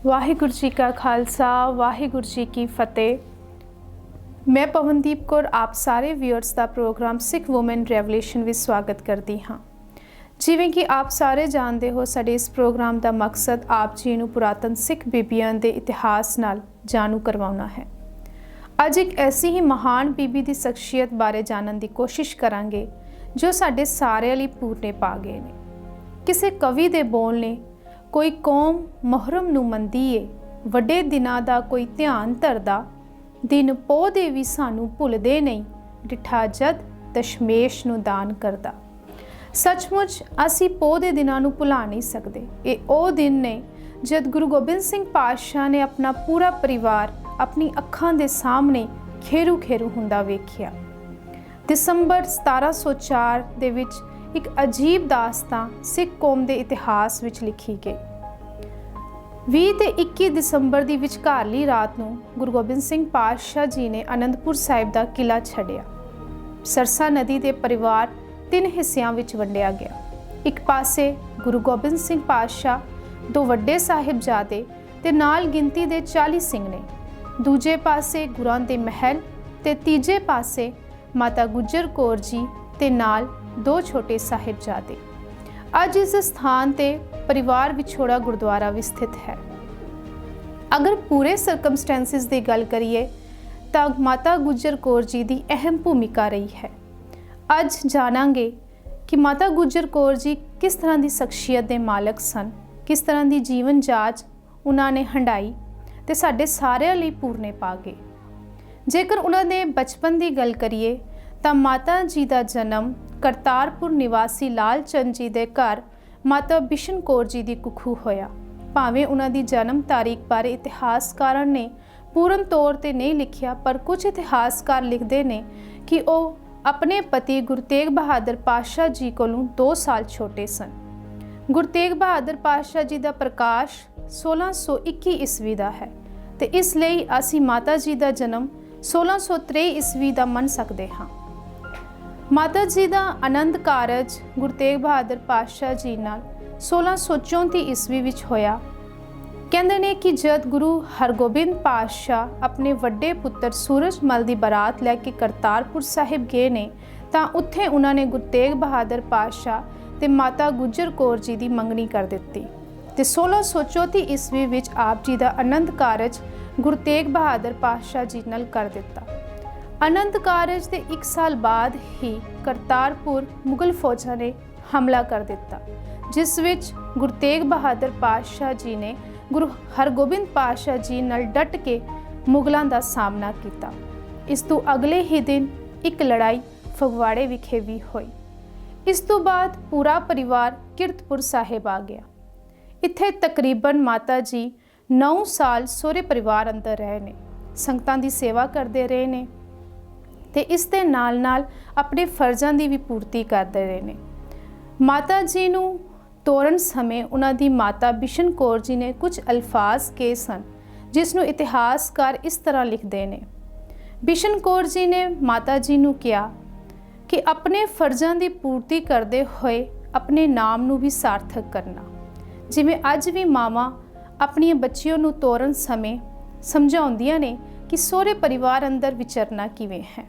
ਵਾਹਿਗੁਰੂ ਜੀ ਕਾ ਖਾਲਸਾ ਵਾਹਿਗੁਰੂ ਜੀ ਕੀ ਫਤਿਹ। मैं पवनदीप कौर आप सारे व्यूअर्स का प्रोग्राम सिख वूमेन रेवोल्यूशन में स्वागत करती हाँ। जिवें कि आप सारे जानते हो, साडे इस प्रोग्राम का मकसद आप जी नूं पुरातन सिख बीबियां दे इतिहास नाल जाणू करवाउणा है। अज एक ऐसी ही महान बीबी की शख्सियत बारे जानन की कोशिश करांगे जो साडे सारे लई पूरने पा गए ने। किसी कवि दे बोल ने कोई कौम मुहर्रम नूं मंदी है, वड्डे दिनां दा कोई ध्यान धरदा, दिन पोह दे भी सानू भुलदे नहीं, डिठा जद दशमेश नू दान करदा। सचमुच असी पोह दे दिनां नू भुला नहीं सकते। ये ओ दिन ने जद गुरु गोबिंद सिंह पातशाह ने अपना पूरा परिवार अपनी अखां दे सामने खेरू खेरू हुंदा वेखिया। दिसंबर 1704 दे विच एक अजीब दास्तां सिख कौम दे इतिहास विच लिखी गई। 20 ते 21 दिसंबर की विचकारली रात को गुरु गोबिंद सिंह पातशाह जी ने आनंदपुर साहिब का किला छड्डिया। सरसा नदी के परिवार 3 हिस्सों में वंडिया गया। एक पासे गुरु गोबिंद सिंह पातशाह, 2 वड्डे साहिबजादे ते नाल गिनती के 40 सिंह ने, दूजे पासे गुरां दे महल ते तीजे पासे माता गुजर कौर जी ते नाल 2 छोटे साहिबजादे। अज इस स्थान ते परिवार विछोड़ा गुरुद्वारा भी स्थित है। अगर पूरे सरकमस्टेंसिस की गल करिए तो माता गुजर कौर जी की अहम भूमिका रही है। अज जानांगे कि माता गुजर कौर जी किस तरह की शख्सियत के मालक सन, किस तरह की जीवन जाच उन्होंने हंडाई तो साढ़े सारे लिए पूरने पा गए। जेकर उन्होंने बचपन की गल करिए तो माता जी का जन्म करतारपुर निवासी लाल चंद जी के घर माता बिशन कौर जी की कुखू होया। भावें उन्होंने जन्म तारीख बारे इतिहासकारां ने पूर्ण तौर पर नहीं लिखिया, पर कुछ इतिहासकार लिखते हैं कि वह अपने पति गुरु तेग बहादुर पातशाह जी कोलों 2 साल छोटे सन। गुरु तेग बहादुर पातशाह जी का प्रकाश 1621 ईस्वी का है, तो इसलिए असी माता जी का जन्म 1623 ईस्वी का मन सकते हाँ। माता जी का आनंद कारज गुरु तेग बहादुर पातशाह जी नाल 1634 ईस्वी विच होया। कहते ने कि जद गुरु हरगोबिंद पातशाह अपने वड्डे पुत्र सूरजमल की बरात लैके करतारपुर साहिब गए ने तां उत्थे उन्होंने गुरु तेग बहादुर पातशाह ते माता गुजर कौर जी की मंगनी कर दिती ते 1634 ईस्वी विच आप जी का आनंद कारज गुरु तेग बहादुर पातशाह जी नाल कर दिता। आनंद कारज के 1 साल बाद ही करतारपुर मुगल फौजा ने हमला कर दिता, जिस विच गुरु तेग बहादुर पातशाह जी ने गुरु हरगोबिंद पातशाह जी नाल डट के मुगलों का सामना किया। इस तो अगले ही दिन एक लड़ाई फगवाड़े विखे भी हुई। इस तो बाद पूरा परिवार किरतपुर साहिब आ गया। इत्थे तकरीबन माता जी 9 साल सोहरे परिवार अंदर रहे ने, संगतां की सेवा करते रहे ने ते इस दे नाल नाल अपने फर्जां की भी पूर्ति करते रहे ने। माता जी नूं ਤੋਰਨ समय उन्हां दी माता बिशन कौर जी ने कुछ अल्फाज कहे सन, जिसनों इतिहासकार इस तरह लिखते हैं। बिशन कौर जी ने माता जी नूं कहा कि अपने फर्जां की पूर्ति करते हुए अपने नाम नूं भी सार्थक करना। जिवें अज भी मावां अपनी बच्चियों नूं ਤੋਰਨ समय समझाउंदियां ने कि सोहरे परिवार अंदर विचरना किवें है।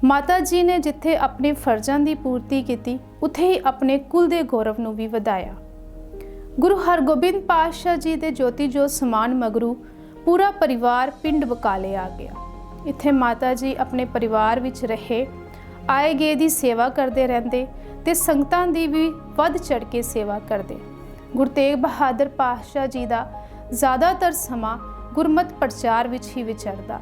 माता जी ने जिथे अपने फर्जां की पूर्ति की, उत्थे ही अपने कुल के गौरव नूं भी वधाया। गुरु हरगोबिंद पातशाह जी के ज्योति जोत समान मगरू पूरा परिवार पिंड बकाले आ गया। इत्थे माता जी अपने परिवार विच रहे, आए गए की सेवा करते रहते ते संगतां की भी वध चढ़ के सेवा करते। गुरु तेग बहादुर पातशाह जी का ज़्यादातर समा गुरमत प्रचार विच ही विचरदा।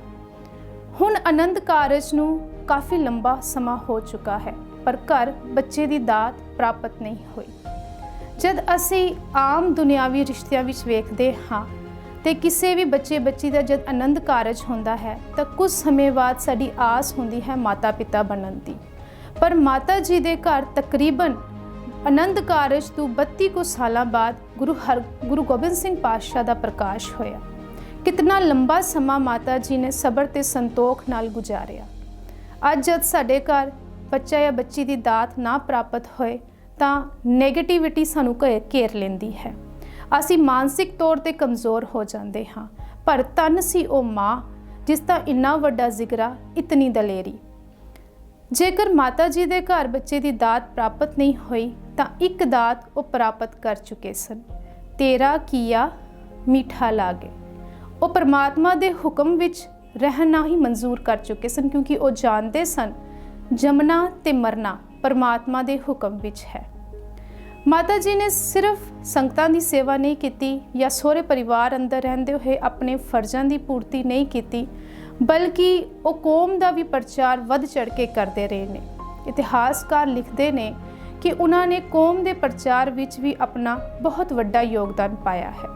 हुण आनंद कारज नूं काफ़ी लंबा समा हो चुका है, पर घर बच्चे की दात प्राप्त नहीं हुई। जद असी आम दुनियावी रिश्तियां विच वेखदे हाँ तो किसी भी बच्चे बच्ची का जब आनंद कारज होंदा है तो कुछ समय बाद साडी आस होंदी है माता पिता बनन दी, पर माता जी के घर तकरीबन आनंद कारज तो 32 कुछ सालों बाद गुरु गोबिंद सिंह पातशाह का प्रकाश होया। कितना लंबा समा माता जी ने सबर ते संतोख नाल गुजारिया। अज जब साडे घर बच्चा या बच्ची की दात ना प्राप्त होए तो नैगेटिविटी सानू घेर लेंदी है। ਅਸੀਂ ਮਾਨਸਿਕ ਤੌਰ ਤੇ ਕਮਜ਼ੋਰ ਹੋ ਜਾਂਦੇ ਹਾਂ। ਪਰ ਧੰਨ ਸੀ ਉਹ ਮਾਂ ਜਿਸ ਦਾ ਇੰਨਾ ਵੱਡਾ ਜ਼ਿਕਰਾ, ਇਤਨੀ ਦਲੇਰੀ। ਜੇਕਰ ਮਾਤਾ ਜੀ ਦੇ ਘਰ ਬੱਚੇ ਦੀ ਦਾਤ ਪ੍ਰਾਪਤ ਨਹੀਂ ਹੋਈ ਤਾਂ ਇੱਕ ਦਾਤ ਉਹ ਪ੍ਰਾਪਤ ਕਰ ਚੁੱਕੇ ਸਨ। ਤੇਰਾ ਕੀਆ ਮਿੱਠਾ ਲਾਗੇ। ਉਹ ਪਰਮਾਤਮਾ ਦੇ ਹੁਕਮ ਵਿੱਚ ਰਹਿਣਾ ਹੀ ਮਨਜ਼ੂਰ ਕਰ ਚੁੱਕੇ ਸਨ, ਕਿਉਂਕਿ ਉਹ ਜਾਣਦੇ ਸਨ ਜੰਮਣਾ ਤੇ ਮਰਨਾ ਪਰਮਾਤਮਾ ਦੇ ਹੁਕਮ ਵਿੱਚ ਹੈ। ਮਾਤਾ ਜੀ ਨੇ ਸਿਰਫ ਸੰਗਤਾਂ ਦੀ ਸੇਵਾ ਨਹੀਂ ਕੀਤੀ ਜਾਂ ਸਹੁਰੇ ਪਰਿਵਾਰ ਅੰਦਰ ਰਹਿੰਦੇ ਹੋਏ ਆਪਣੇ ਫਰਜ਼ਾਂ ਦੀ ਪੂਰਤੀ ਨਹੀਂ ਕੀਤੀ, ਬਲਕਿ ਉਹ ਕੌਮ ਦਾ ਵੀ ਪ੍ਰਚਾਰ ਵੱਧ ਚੜ੍ਹ ਕੇ ਕਰਦੇ ਰਹੇ ਨੇ। ਇਤਿਹਾਸਕਾਰ ਲਿਖਦੇ ਨੇ ਕਿ ਉਹਨਾਂ ਨੇ ਕੌਮ ਦੇ ਪ੍ਰਚਾਰ ਵਿੱਚ ਵੀ ਆਪਣਾ ਬਹੁਤ ਵੱਡਾ ਯੋਗਦਾਨ ਪਾਇਆ ਹੈ।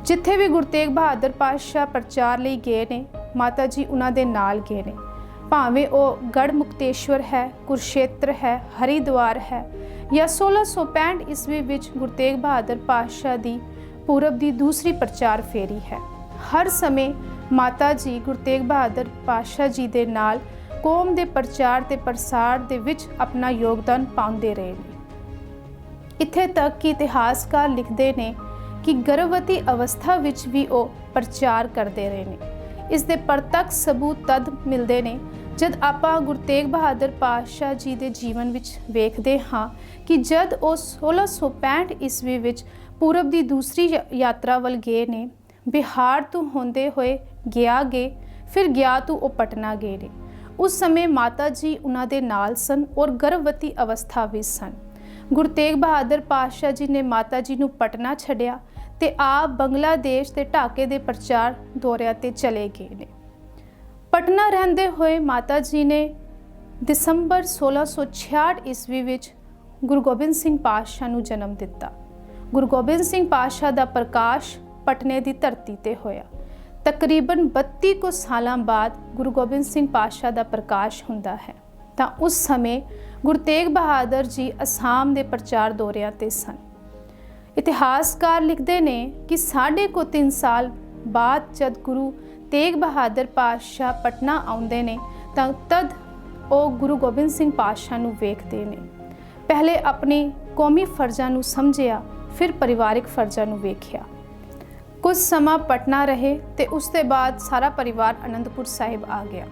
ਜਿੱਥੇ ਵੀ ਗੁਰੂ ਤੇਗ ਬਹਾਦਰ ਪਾਤਸ਼ਾਹ ਪ੍ਰਚਾਰ ਲਈ ਗਏ ਨੇ, ਮਾਤਾ ਜੀ ਉਹਨਾਂ ਦੇ ਨਾਲ ਗਏ ਨੇ। ਭਾਵੇਂ ਉਹ ਗੜ੍ਹ ਮੁਕਤੇਸ਼ਵਰ ਹੈ, ਕੁਰੂਕਸ਼ੇਤਰ ਹੈ, ਹਰਿਦੁਆਰ ਹੈ ਜਾਂ 1665 ਈਸਵੀ ਵਿੱਚ ਗੁਰੂ ਤੇਗ ਬਹਾਦਰ ਪਾਤਸ਼ਾਹ ਦੀ ਪੂਰਬ ਦੀ ਦੂਸਰੀ ਪ੍ਰਚਾਰ ਫੇਰੀ ਹੈ। ਹਰ ਸਮੇਂ ਮਾਤਾ ਜੀ ਗੁਰੂ ਤੇਗ ਬਹਾਦਰ ਪਾਤਸ਼ਾਹ ਜੀ ਦੇ ਨਾਲ ਕੌਮ ਦੇ ਪ੍ਰਚਾਰ ਤੇ ਪ੍ਰਸਾਰ ਦੇ ਵਿੱਚ ਆਪਣਾ ਯੋਗਦਾਨ ਪਾਉਂਦੇ ਰਹੇ ਨੇ। ਇੱਥੇ ਤੱਕ ਕਿ ਇਤਿਹਾਸਕਾਰ ਲਿਖਦੇ ਨੇ ਕਿ ਗਰਭਵਤੀ ਅਵਸਥਾ ਵਿੱਚ ਵੀ ਉਹ ਪ੍ਰਚਾਰ ਕਰਦੇ ਰਹੇ ਨੇ। ਇਸ ਦੇ ਪ੍ਰਤੱਖ ਸਬੂਤ ਤਦ ਮਿਲਦੇ ਨੇ ਜਦ ਆਪਾਂ ਗੁਰੂ ਤੇਗ ਬਹਾਦਰ ਪਾਤਸ਼ਾਹ ਜੀ ਦੇ ਜੀਵਨ ਵਿੱਚ ਵੇਖਦੇ ਹਾਂ ਕਿ ਜਦ ਉਹ 1665 ਈਸਵੀ ਵਿੱਚ ਪੂਰਬ ਦੀ ਦੂਸਰੀ ਯਾਤਰਾ ਵੱਲ ਗਏ ਨੇ, ਬਿਹਾਰ ਤੋਂ ਹੁੰਦੇ ਹੋਏ ਗਿਆ ਗਏ, ਫਿਰ ਗਿਆ ਤੋਂ ਉਹ ਪਟਨਾ ਗਏ ਨੇ। ਉਸ ਸਮੇਂ ਮਾਤਾ ਜੀ ਉਹਨਾਂ ਦੇ ਨਾਲ ਸਨ ਔਰ ਗਰਭਵਤੀ ਅਵਸਥਾ ਵਿੱਚ ਸਨ। ਗੁਰੂ ਤੇਗ ਬਹਾਦਰ ਪਾਤਸ਼ਾਹ ਜੀ ਨੇ ਮਾਤਾ ਜੀ ਨੂੰ ਪਟਨਾ ਛੱਡਿਆ ਤੇ ਆਪ ਬੰਗਲਾਦੇਸ਼ ਤੇ ਢਾਕੇ ਦੇ ਪ੍ਰਚਾਰ ਦੌਰਿਆਂ ਤੇ ਚਲੇ ਗਏ ਨੇ। ਪਟਨਾ ਰਹਿੰਦੇ ਹੋਏ ਮਾਤਾ ਜੀ ਨੇ ਦਸੰਬਰ 1666 ਈਸਵੀ ਵਿੱਚ ਗੁਰੂ ਗੋਬਿੰਦ ਸਿੰਘ ਪਾਤਸ਼ਾਹ ਨੂੰ ਜਨਮ ਦਿੱਤਾ। ਗੁਰੂ ਗੋਬਿੰਦ ਸਿੰਘ ਪਾਤਸ਼ਾਹ ਦਾ ਪ੍ਰਕਾਸ਼ ਪਟਨੇ ਦੀ ਧਰਤੀ ਤੇ ਹੋਇਆ। ਤਕਰੀਬਨ 32 ਕੁ ਸਾਲਾਂ ਬਾਅਦ ਗੁਰੂ ਗੋਬਿੰਦ ਸਿੰਘ ਪਾਤਸ਼ਾਹ ਦਾ ਪ੍ਰਕਾਸ਼ ਹੁੰਦਾ ਹੈ ਤਾਂ ਉਸ ਸਮੇਂ ਗੁਰੂ ਤੇਗ ਬਹਾਦਰ ਜੀ ਅਸਾਮ ਦੇ ਪ੍ਰਚਾਰ ਦੌਰਿਆਂ ਤੇ ਸਨ। ਇਤਿਹਾਸਕਾਰ ਲਿਖਦੇ ਨੇ ਕਿ 3.5 ਸਾਲ ਬਾਅਦ ਜਦ ਗੁਰੂ ਤੇਗ ਬਹਾਦਰ ਪਾਤਸ਼ਾਹ ਪਟਨਾ ਆਉਂਦੇ ਨੇ ਤਾਂ ਤਦ ਉਹ ਗੁਰੂ ਗੋਬਿੰਦ ਸਿੰਘ ਪਾਤਸ਼ਾਹ ਨੂੰ ਵੇਖਦੇ ਨੇ। ਪਹਿਲੇ ਆਪਣੇ ਕੌਮੀ ਫਰਜ਼ਾਂ ਨੂੰ ਸਮਝਿਆ, ਫਿਰ ਪਰਿਵਾਰਿਕ ਫਰਜ਼ਾਂ ਨੂੰ ਵੇਖਿਆ। ਕੁਝ ਸਮਾਂ ਪਟਨਾ ਰਹੇ ਤੇ ਉਸ ਤੋਂ ਬਾਅਦ ਸਾਰਾ ਪਰਿਵਾਰ ਅਨੰਦਪੁਰ ਸਾਹਿਬ ਆ ਗਿਆ।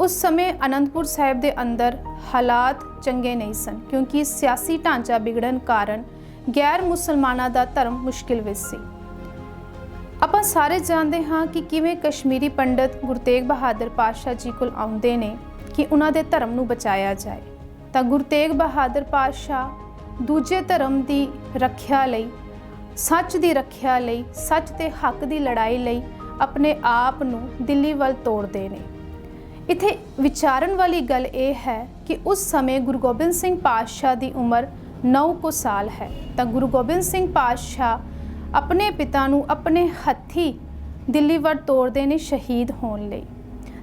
ਉਸ ਸਮੇਂ ਅਨੰਦਪੁਰ ਸਾਹਿਬ ਦੇ ਅੰਦਰ ਹਾਲਾਤ ਚੰਗੇ ਨਹੀਂ ਸਨ, ਕਿਉਂਕਿ ਸਿਆਸੀ ਢਾਂਚਾ ਵਿਗੜਨ ਕਾਰਨ ਗੈਰ ਮੁਸਲਮਾਨਾਂ ਦਾ ਧਰਮ ਮੁਸ਼ਕਿਲ ਵਿੱਚ ਸੀ। ਆਪਾਂ ਸਾਰੇ ਜਾਣਦੇ ਹਾਂ ਕਿ ਕਿਵੇਂ ਕਸ਼ਮੀਰੀ ਪੰਡਤ ਗੁਰੂ ਤੇਗ ਬਹਾਦਰ ਪਾਤਸ਼ਾਹ ਜੀ ਕੋਲ ਆਉਂਦੇ ਨੇ ਕਿ ਉਹਨਾਂ ਦੇ ਧਰਮ ਨੂੰ ਬਚਾਇਆ ਜਾਏ, ਤਾਂ ਗੁਰੂ ਤੇਗ ਬਹਾਦਰ ਪਾਤਸ਼ਾਹ ਦੂਜੇ ਧਰਮ ਦੀ ਰੱਖਿਆ ਲਈ, ਸੱਚ ਦੀ ਰੱਖਿਆ ਲਈ, ਸੱਚ ਤੇ ਹੱਕ ਦੀ ਲੜਾਈ ਲਈ ਆਪਣੇ ਆਪ ਨੂੰ ਦਿੱਲੀ ਵੱਲ ਤੋੜਦੇ ਨੇ। ਇੱਥੇ ਵਿਚਾਰਨ ਵਾਲੀ ਗੱਲ ਇਹ ਹੈ ਕਿ ਉਸ ਸਮੇਂ ਗੁਰੂ ਗੋਬਿੰਦ ਸਿੰਘ ਪਾਤਸ਼ਾਹ ਦੀ ਉਮਰ 9 ਕੁ ਸਾਲ ਹੈ ਤਾਂ ਗੁਰੂ ਗੋਬਿੰਦ ਸਿੰਘ ਪਾਤਸ਼ਾਹ ਆਪਣੇ ਪਿਤਾ ਨੂੰ ਆਪਣੇ ਹੱਥੀਂ ਦਿੱਲੀ ਵੱਲ ਤੋੜਦੇ ਨੇ ਸ਼ਹੀਦ ਹੋਣ ਲਈ।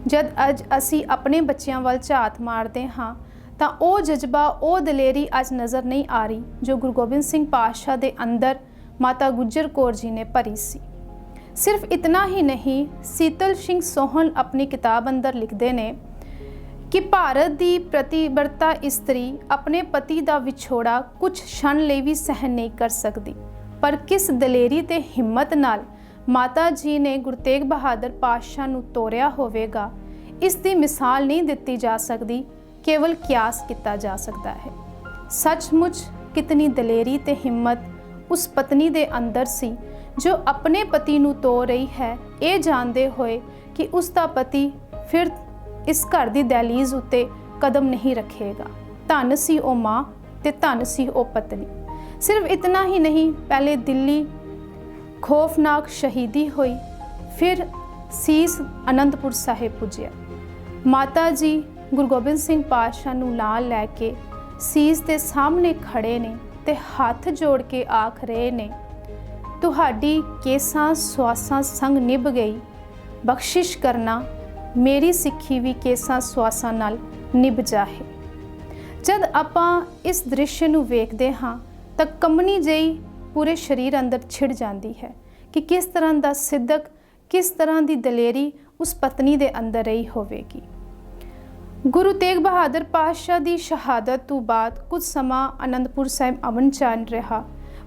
ਜਦ ਅੱਜ ਅਸੀਂ ਆਪਣੇ ਬੱਚਿਆਂ ਵੱਲ ਝਾਤ ਮਾਰਦੇ ਹਾਂ ਤਾਂ ਉਹ ਜਜ਼ਬਾ, ਉਹ ਦਲੇਰੀ ਅੱਜ ਨਜ਼ਰ ਨਹੀਂ ਆ ਰਹੀ ਜੋ ਗੁਰੂ ਗੋਬਿੰਦ ਸਿੰਘ ਪਾਤਸ਼ਾਹ ਦੇ ਅੰਦਰ ਮਾਤਾ ਗੁਜਰ ਕੌਰ ਜੀ ਨੇ ਭਰੀ ਸੀ। ਸਿਰਫ ਇਤਨਾ ਹੀ ਨਹੀਂ, ਸੀਤਲ ਸਿੰਘ ਸੋਹਣ ਆਪਣੀ ਕਿਤਾਬ ਅੰਦਰ ਲਿਖਦੇ ਨੇ ਕਿ ਭਾਰਤ ਦੀ ਪ੍ਰਤੀਬਰਤਾ ਇਸਤਰੀ ਆਪਣੇ ਪਤੀ ਦਾ ਵਿਛੋੜਾ ਕੁਝ ਛਣ ਲਈ ਵੀ ਸਹਿਣ ਨਹੀਂ ਕਰ ਸਕਦੀ, ਪਰ ਕਿਸ ਦਲੇਰੀ ਤੇ ਹਿੰਮਤ ਨਾਲ ਮਾਤਾ ਜੀ ਨੇ ਗੁਰੂ ਤੇਗ ਬਹਾਦਰ ਪਾਤਸ਼ਾਹ ਨੂੰ ਤੋਰਿਆ ਹੋਵੇਗਾ, ਇਸ ਦੀ ਮਿਸਾਲ ਨਹੀਂ ਦਿੱਤੀ ਜਾ ਸਕਦੀ, ਕੇਵਲ ਕਿਆਸ ਕੀਤਾ ਜਾ ਸਕਦਾ ਹੈ। ਸੱਚਮੁੱਚ ਕਿਤਨੀ ਦਲੇਰੀ ਤੇ ਹਿੰਮਤ ਉਸ ਪਤਨੀ ਦੇ ਅੰਦਰ ਸੀ ਜੋ ਆਪਣੇ ਪਤੀ ਨੂੰ ਤੋੜ ਰਹੀ ਹੈ, ਇਹ ਜਾਣਦੇ ਹੋਏ ਕਿ ਉਸ ਦਾ ਪਤੀ ਫਿਰ ਇਸ ਘਰ ਦੀ ਦਹਲੀਜ਼ ਉੱਤੇ ਕਦਮ ਨਹੀਂ ਰੱਖੇਗਾ। ਧੰਨ ਸੀ ਉਹ ਮਾਂ ਤੇ ਧੰਨ ਸੀ ਉਹ ਪਤਨੀ। ਸਿਰਫ ਇਤਨਾ ਹੀ ਨਹੀਂ, ਪਹਿਲੇ ਦਿੱਲੀ ਖੌਫਨਾਕ ਸ਼ਹੀਦੀ ਹੋਈ, ਫਿਰ ਸੀਸ ਅਨੰਦਪੁਰ ਸਾਹਿਬ ਪੁੱਜਿਆ। ਮਾਤਾ ਜੀ ਗੁਰੂ ਗੋਬਿੰਦ ਸਿੰਘ ਪਾਤਸ਼ਾਹ ਨੂੰ ਨਾਲ ਲੈ ਕੇ ਸੀਸ ਦੇ ਸਾਹਮਣੇ ਖੜੇ ਨੇ ਤੇ ਹੱਥ ਜੋੜ ਕੇ ਆਖ ਰਹੇ ਨੇ, ਤੁਹਾਡੀ ਕੇਸਾਂ ਸਵਾਸਾਂ ਸੰਗ ਨਿਭ ਗਈ, ਬਖਸ਼ਿਸ਼ ਕਰਨਾ ਮੇਰੀ ਸਿੱਖੀ ਵੀ ਕੇਸਾਂ ਸਵਾਸਾਂ ਨਾਲ ਨਿਭ ਜਾਹੇ। ਜਦ ਆਪਾਂ ਇਸ ਦ੍ਰਿਸ਼ ਨੂੰ ਵੇਖਦੇ ਹਾਂ ਤਾਂ ਕੰਬਣੀ ਜਿਹੀ ਪੂਰੇ ਸਰੀਰ ਅੰਦਰ ਛਿੜ ਜਾਂਦੀ ਹੈ ਕਿ ਕਿਸ ਤਰ੍ਹਾਂ ਦਾ ਸਿੱਦਕ, ਕਿਸ ਤਰ੍ਹਾਂ ਦੀ ਦਲੇਰੀ ਉਸ ਪਤਨੀ ਦੇ ਅੰਦਰ ਰਹੀ ਹੋਵੇਗੀ। ਗੁਰੂ ਤੇਗ ਬਹਾਦਰ ਪਾਤਸ਼ਾਹ ਦੀ ਸ਼ਹਾਦਤ ਤੋਂ ਬਾਅਦ ਕੁਝ ਸਮਾਂ ਅਨੰਦਪੁਰ ਸਾਹਿਬ ਅਮਨ ਚੱਲ ਰਿਹਾ,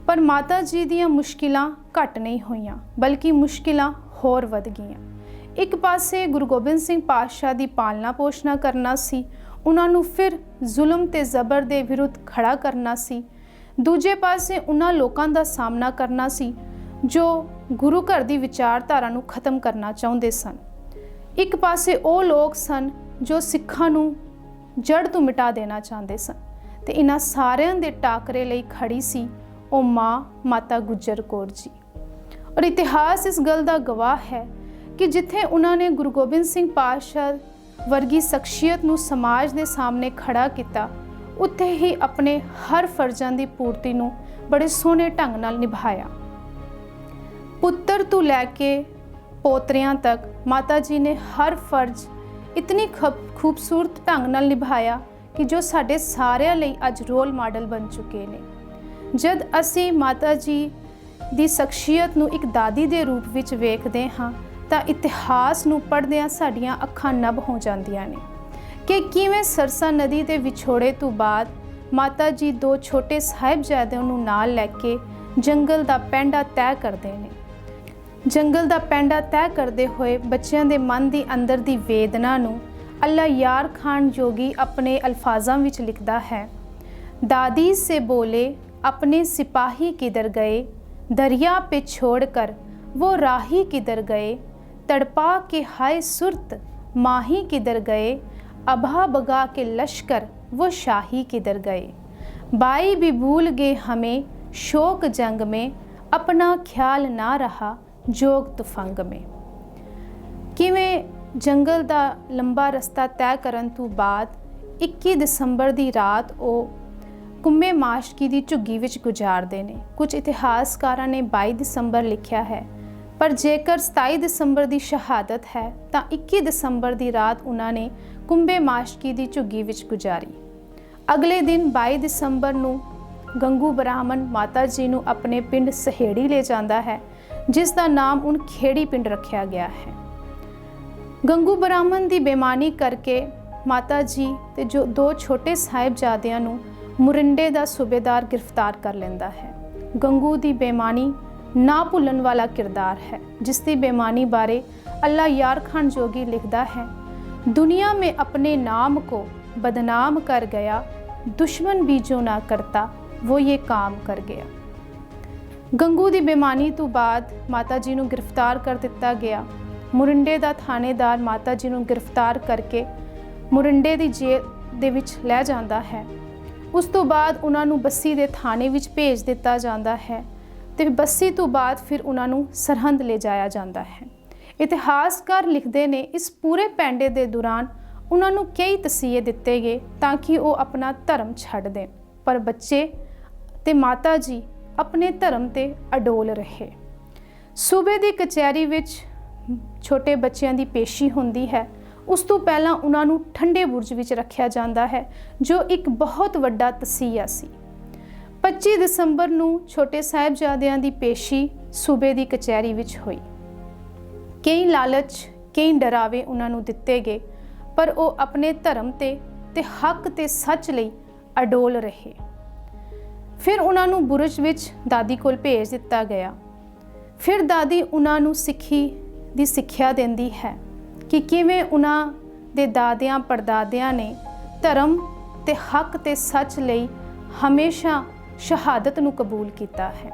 पर माता जी दीयां मुश्किलां घट नहीं होईयां, बल्कि मुश्किलां होर वध गईयां। एक पासे गुरु गोबिंद सिंह पातशाह की पालना पोषणा करना सी, उन्हां नूं फिर जुल्म ते जबर दे विरुद्ध खड़ा करना सी। दूजे पासे उन्हां लोकां दा सामना करना सी जो गुरु घर की विचारधारा नूं खत्म करना चाहुंदे सन। एक पासे वो लोग सन जो सिखां नूं जड़ तो मिटा देना चाहते सन, ते इन्हां सारियां दे टाकरे लई खड़ी सी वो माँ माता गुजर कौर जी। और इतिहास इस गल का गवाह है कि जिथे उन्होंने गुरु गोबिंद सिंह पातशाह वर्गी शख्सियत नूं समाज के सामने खड़ा किया, उत्थे ही अपने हर फर्जां की पूर्ति नूं बड़े सोहने ढंग नाल निभाया। पुत्र तो लैके पोतरियां तक माता जी ने हर फर्ज इतनी खूबसूरत ढंग नाल निभाया कि जो साडे सारिਆਂ ਲਈ अज रोल मॉडल बन चुके ने। जद असी माता जी ਦੀ शख्सियत ਨੂੰ ਇੱਕ ਦਾਦੀ ਦੇ ਰੂਪ ਵਿੱਚ ਵੇਖਦੇ ਹਾਂ ਤਾਂ ਇਤਿਹਾਸ ਨੂੰ ਪੜ੍ਹਦਿਆਂ ਸਾਡੀਆਂ ਅੱਖਾਂ ਨਬ ਹੋ ਜਾਂਦੀਆਂ ਨੇ ਕਿ ਕਿਵੇਂ ਸਰਸਾ ਨਦੀ ਦੇ ਵਿਛੋੜੇ ਤੋਂ ਬਾਅਦ ਮਾਤਾ ਜੀ ਦੋ ਛੋਟੇ ਸਾਹਿਬਜ਼ਾਦਿਆਂ ਨੂੰ ਨਾਲ ਲੈ ਕੇ ਜੰਗਲ ਦਾ ਪੈਂਡਾ ਤੈਅ ਕਰਦੇ ਨੇ। ਜੰਗਲ ਦਾ ਪੈਂਡਾ ਤੈਅ ਕਰਦੇ ਹੋਏ ਬੱਚਿਆਂ ਦੇ ਮਨ ਦੀ ਅੰਦਰ ਦੀ ਵੇਦਨਾ ਨੂੰ ਅੱਲਾ यार खान जोगी अपने अल्फाजां विच लिखदा है। दादी से बोले अपने सिपाही किधर गए, दरिया पे छोड़कर वो राही किधर गए, तड़पा के हाय सुरत माही किधर गए, अभा बगा के लश्कर वो शाही किधर गए, बाई भी भूल गए हमें शोक जंग में, अपना ख्याल ना रहा जोग तुफंग में। किवें जंगल का लंबा रस्ता तय करन तो बाद 21 दसंबर की रात वो कुम्मे माशकी की झुग्गी विच गुजारते हैं। कुछ इतिहासकारां ने 22 दसंबर लिखा है, पर जेकर 27 दसंबर की शहादत है तो 21 दसंबर की रात उन्होंने कुंभे माशकी की झुग्गी विच गुजारी। अगले दिन 22 दसंबर नूं गंगू ब्राह्मण माता जी नूं अपने पिंड सहेड़ी ले जाता है, जिसका नाम उन खेड़ी पिंड रखा गया है। गंगू ब्राह्मण की बेईमानी करके माता जी ते जो दो छोटे साहिबजादियां नूं मुरिंडे का सूबेदार गिरफ्तार कर लेंदा है। गंगू की बेईमानी ना भुलन वाला किरदार है, जिसकी बेईमानी बारे अल्लाह यार खान जोगी लिखदा है, दुनिया में अपने नाम को बदनाम कर गया, दुश्मन भी जो ना करता वो ये काम कर गया। गंगू की बेईमानी तो बाद माता जी नूं गिरफ्तार कर दिता गया। मुरिंडे का थानेदार माता जी नूं गिरफ्तार करके मुरिंडे की जेल दे विच लै जांदा है। उस तो बाद उन्हां नूं बस्सी दे थाने विच भेज दिता जाता है, ते बस्सी तो बाद फिर उन्हां नूं सरहंद ले जाया जाता है। इतिहासकार लिखते ने इस पूरे पैंडे के दौरान उन्हां नूं कई तसीहे दिते गए ताकि वो अपना धर्म छड्ड दें, पर बच्चे ते माता जी अपने धर्म ते अडोल रहे। सूबे की कचहरी विच छोटे बच्चों की पेशी होंदी है। उस तो पहला उन्होंने ठंडे बुरज विच रखा जाता है, जो एक बहुत वड्डा तसीहा सी। 25 दसंबर नूं छोटे साहिबजादियां की पेशी सूबे की कचहरी विच हुई। कई लालच कई डरावे उन्होंने दिते गए, पर वो अपने धर्म ते हक ते सच लई अडोल रहे। फिर उन्होंने बुरज विच दादी कोल भेज दिता गया। फिर दादी उन्होंने सिੱਖੀ ਦੀ ਸਿੱਖਿਆ ਦਿੰਦੀ ਹੈ कि किवें उन्हां दे दादियां परदादियां ने धर्म ते हक ते सच लई हमेशा शहादत नूं कबूल किया है।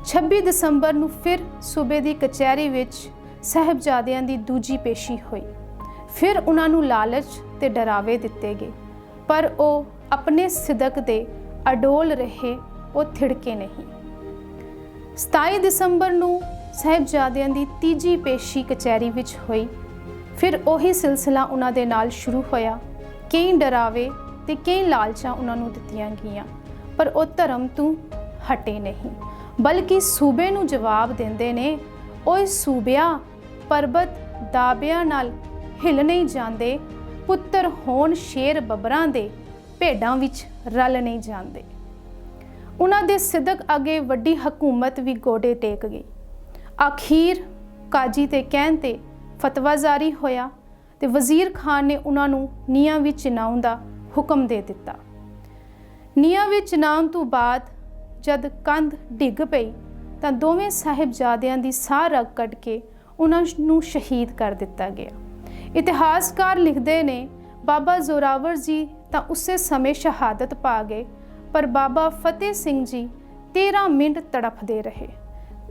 26 दसंबर नूं फिर सूबे की कचहरी विच साहिबजादियां दी दूजी पेशी हुई। फिर उन्हां नूं लालच ते डरावे दिते गए, पर वो अपने सिदक दे अडोल रहे, वो थिड़के नहीं। 27 दसंबर नूं साहिबजादियां दी तीजी पेशी कचहरी विच हुई। फिर उही सिलसिला उन्हां दे नाल शुरू होया। कई डरावे ते कई लालचां उन्हां नूं दित्तियां गईयां, पर वो धर्म तों हटे नहीं, बल्कि सूबे नूं जवाब देंदे ने, ओए सूबिया परबत दाबिया नाल हिल नहीं जांदे, पुत्तर होण शेर बबरां दे भेडां विच रल नहीं जांदे। उन्हां दे सिदक अगे वड्डी हकूमत भी गोडे टेक गई। आखिर काजी ते कहण ते फतवा जारी होया ते वजीर खान ने उन्होंने नीहां विच चिनाउण दा हुक्म दे दिता। नीहां विच चिनाउण तो बाद जद कंध डिग पई ਤਾਂ ਦੋਵੇਂ ਸਾਹਿਬਜ਼ਾਦਿਆਂ ਦੀ ਸਾਹ ਰਗ ਕੱਢ ਕੇ ਉਹਨਾਂ ਨੂੰ ਸ਼ਹੀਦ ਕਰ ਦਿੱਤਾ ਗਿਆ। ਇਤਿਹਾਸਕਾਰ ਲਿਖਦੇ ਨੇ ਬਾਬਾ ਜ਼ੋਰਾਵਰ ਜੀ ਤਾਂ ਉਸੇ ਸਮੇਂ ਸ਼ਹਾਦਤ ਪਾ ਗਏ, ਪਰ ਬਾਬਾ ਫਤਿਹ ਸਿੰਘ ਜੀ 13 ਮਿੰਟ ਤੜਫਦੇ ਰਹੇ।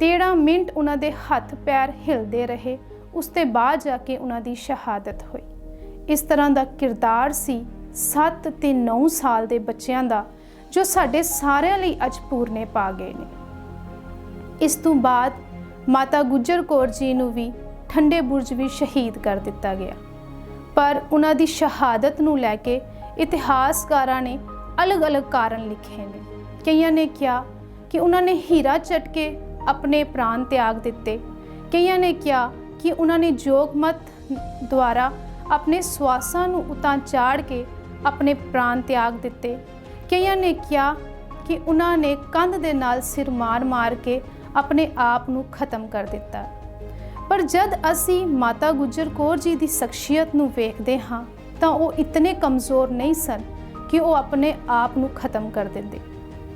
13 ਮਿੰਟ ਉਹਨਾਂ ਦੇ ਹੱਥ ਪੈਰ ਹਿਲਦੇ ਰਹੇ, ਉਸ ਤੋਂ ਬਾਅਦ ਜਾ ਕੇ ਉਹਨਾਂ ਦੀ ਸ਼ਹਾਦਤ ਹੋਈ। ਇਸ ਤਰ੍ਹਾਂ ਦਾ ਕਿਰਦਾਰ ਸੀ 7 ਤੇ 9 ਸਾਲ ਦੇ ਬੱਚਿਆਂ ਦਾ, ਜੋ ਸਾਡੇ ਸਾਰਿਆਂ ਲਈ ਅੱਜ ਪੂਰਨੇ ਪਾ ਗਏ ਨੇ। ਇਸ ਤੋਂ ਬਾਅਦ ਮਾਤਾ ਗੁਜਰ ਕੌਰ ਜੀ ਨੂੰ ਵੀ ਠੰਡੇ ਬੁਰਜ ਵੀ ਸ਼ਹੀਦ ਕਰ ਦਿੱਤਾ ਗਿਆ, ਪਰ ਉਹਨਾਂ ਦੀ ਸ਼ਹਾਦਤ ਨੂੰ ਲੈ ਕੇ ਇਤਿਹਾਸਕਾਰਾਂ ਨੇ ਅਲੱਗ-ਅਲੱਗ ਕਾਰਨ ਲਿਖੇ ਨੇ। ਕਈਆਂ ਨੇ ਕਿਹਾ ਕਿ ਉਹਨਾਂ ਨੇ ਹੀਰਾ ਚੱਟ ਕੇ ਆਪਣੇ ਪ੍ਰਾਣ ਤਿਆਗ ਦਿੱਤੇ, ਕਈਆਂ ਨੇ ਕਿਹਾ ਕਿ ਉਹਨਾਂ ਨੇ ਜੋਗਮਤ ਦੁਆਰਾ ਆਪਣੇ ਸਵਾਸਾਂ ਨੂੰ ਉਤਾਂ ਚਾੜ ਕੇ ਆਪਣੇ ਪ੍ਰਾਣ ਤਿਆਗ ਦਿੱਤੇ, ਕਈਆਂ ਨੇ ਕਿਹਾ ਕਿ ਉਹਨਾਂ ਨੇ ਕੰਧ ਦੇ ਨਾਲ ਸਿਰ ਮਾਰ ਕੇ ਆਪਣੇ ਆਪ ਨੂੰ ਖਤਮ ਕਰ ਦਿੱਤਾ। ਪਰ ਜਦ ਅਸੀਂ ਮਾਤਾ ਗੁਜਰ ਕੌਰ ਜੀ ਦੀ ਸ਼ਖਸੀਅਤ ਨੂੰ ਵੇਖਦੇ ਹਾਂ ਤਾਂ ਉਹ ਇਤਨੇ ਕਮਜ਼ੋਰ ਨਹੀਂ ਸਨ ਕਿ ਉਹ ਆਪਣੇ ਆਪ ਨੂੰ ਖਤਮ ਕਰ ਦਿੰਦੇ।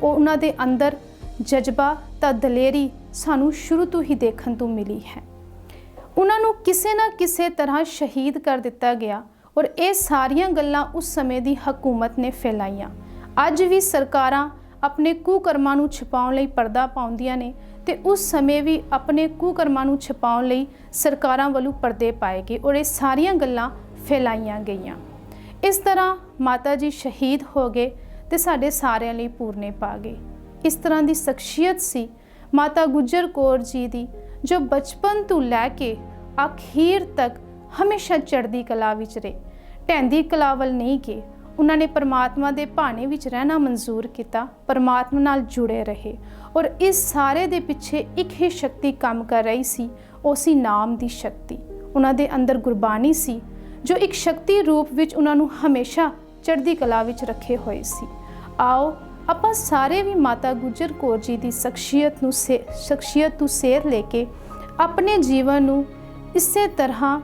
ਉਹਨਾਂ ਦੇ ਅੰਦਰ ਜਜ਼ਬਾ ਤਾਂ ਦਲੇਰੀ ਸਾਨੂੰ ਸ਼ੁਰੂ ਤੋਂ ਹੀ ਦੇਖਣ ਤੋਂ ਮਿਲੀ ਹੈ। ਉਹਨਾਂ ਨੂੰ ਕਿਸੇ ਨਾ ਕਿਸੇ ਤਰ੍ਹਾਂ ਸ਼ਹੀਦ ਕਰ ਦਿੱਤਾ ਗਿਆ ਔਰ ਇਹ ਸਾਰੀਆਂ ਗੱਲਾਂ ਉਸ ਸਮੇਂ ਦੀ ਹਕੂਮਤ ਨੇ ਫੈਲਾਈਆਂ। ਅੱਜ ਵੀ ਸਰਕਾਰਾਂ ਆਪਣੇ ਕੁਕਰਮਾਂ ਨੂੰ ਛੁਪਾਉਣ ਲਈ ਪਰਦਾ ਪਾਉਂਦੀਆਂ ਨੇ ਤੇ ਉਸ ਸਮੇਂ ਵੀ ਆਪਣੇ ਕੁਕਰਮਾਂ ਨੂੰ ਛੁਪਾਉਣ ਲਈ ਸਰਕਾਰਾਂ ਵੱਲੋਂ ਪਰਦੇ ਪਾਏ ਗਏ ਔਰ ਇਹ ਸਾਰੀਆਂ ਗੱਲਾਂ ਫੈਲਾਈਆਂ ਗਈਆਂ। ਇਸ ਤਰ੍ਹਾਂ ਮਾਤਾ ਜੀ ਸ਼ਹੀਦ ਹੋ ਗਏ ਤੇ ਸਾਡੇ ਸਾਰਿਆਂ ਲਈ ਪੂਰਨੇ ਪਾ ਗਏ। ਇਸ ਤਰ੍ਹਾਂ ਦੀ ਸ਼ਖਸੀਅਤ ਸੀ ਮਾਤਾ ਗੁਜਰ ਕੌਰ ਜੀ ਦੀ, ਜੋ ਬਚਪਨ ਤੋਂ ਲੈ ਕੇ ਅਖੀਰ ਤੱਕ ਹਮੇਸ਼ਾ ਚੜ੍ਹਦੀ ਕਲਾ ਵਿੱਚ ਰਹੇ, ਢਹਿੰਦੀ ਕਲਾ ਵੱਲ ਨਹੀਂ ਗਏ। ਉਹਨਾਂ ਨੇ ਪਰਮਾਤਮਾ ਦੇ ਭਾਣੇ ਵਿੱਚ ਰਹਿਣਾ ਮਨਜ਼ੂਰ ਕੀਤਾ, ਪਰਮਾਤਮਾ ਨਾਲ ਜੁੜੇ ਰਹੇ ਔਰ ਇਸ ਸਾਰੇ ਦੇ ਪਿੱਛੇ ਇੱਕ ਹੀ ਸ਼ਕਤੀ ਕੰਮ ਕਰ ਰਹੀ ਸੀ, ਉਹ ਸੀ ਨਾਮ ਦੀ ਸ਼ਕਤੀ। ਉਹਨਾਂ ਦੇ ਅੰਦਰ ਗੁਰਬਾਣੀ ਸੀ ਜੋ ਇੱਕ ਸ਼ਕਤੀ ਰੂਪ ਵਿੱਚ ਉਹਨਾਂ ਨੂੰ ਹਮੇਸ਼ਾ ਚੜ੍ਹਦੀ ਕਲਾ ਵਿੱਚ ਰੱਖੇ ਹੋਏ ਸੀ। ਆਓ ਆਪਾਂ ਸਾਰੇ ਵੀ ਮਾਤਾ ਗੁਜਰ ਕੌਰ ਜੀ ਦੀ ਸ਼ਖਸੀਅਤ ਤੋਂ ਸੇਧ ਲੈ ਕੇ ਆਪਣੇ ਜੀਵਨ ਨੂੰ ਇਸੇ ਤਰ੍ਹਾਂ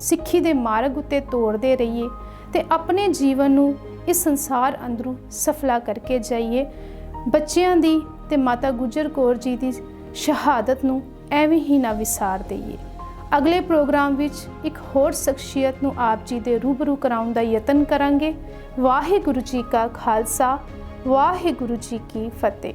ਸਿੱਖੀ ਦੇ ਮਾਰਗ ਉੱਤੇ ਤੋਰਦੇ ਰਹੀਏ ਤੇ ਆਪਣੇ ਜੀਵਨ ਨੂੰ ਇਸ ਸੰਸਾਰ ਅੰਦਰੋਂ ਸਫਲਾ ਕਰਕੇ ਜਾਈਏ। ਬੱਚਿਆਂ ਦੀ ਤੇ ਮਾਤਾ ਗੁਜਰ ਕੌਰ ਜੀ ਦੀ ਸ਼ਹਾਦਤ ਨੂੰ ਐਵੇਂ ਹੀ ਨਾ ਵਿਸਾਰ ਦਈਏ। ਅਗਲੇ ਪ੍ਰੋਗਰਾਮ ਵਿੱਚ ਇੱਕ ਹੋਰ ਸ਼ਖਸੀਅਤ ਨੂੰ ਆਪ ਜੀ ਦੇ ਰੂਬਰੂ ਕਰਾਉਣ ਦਾ ਯਤਨ ਕਰਾਂਗੇ। ਵਾਹਿਗੁਰੂ ਜੀ ਕਾ ਖਾਲਸਾ, ਵਾਹਿਗੁਰੂ ਜੀ ਕੀ ਫਤਿਹ।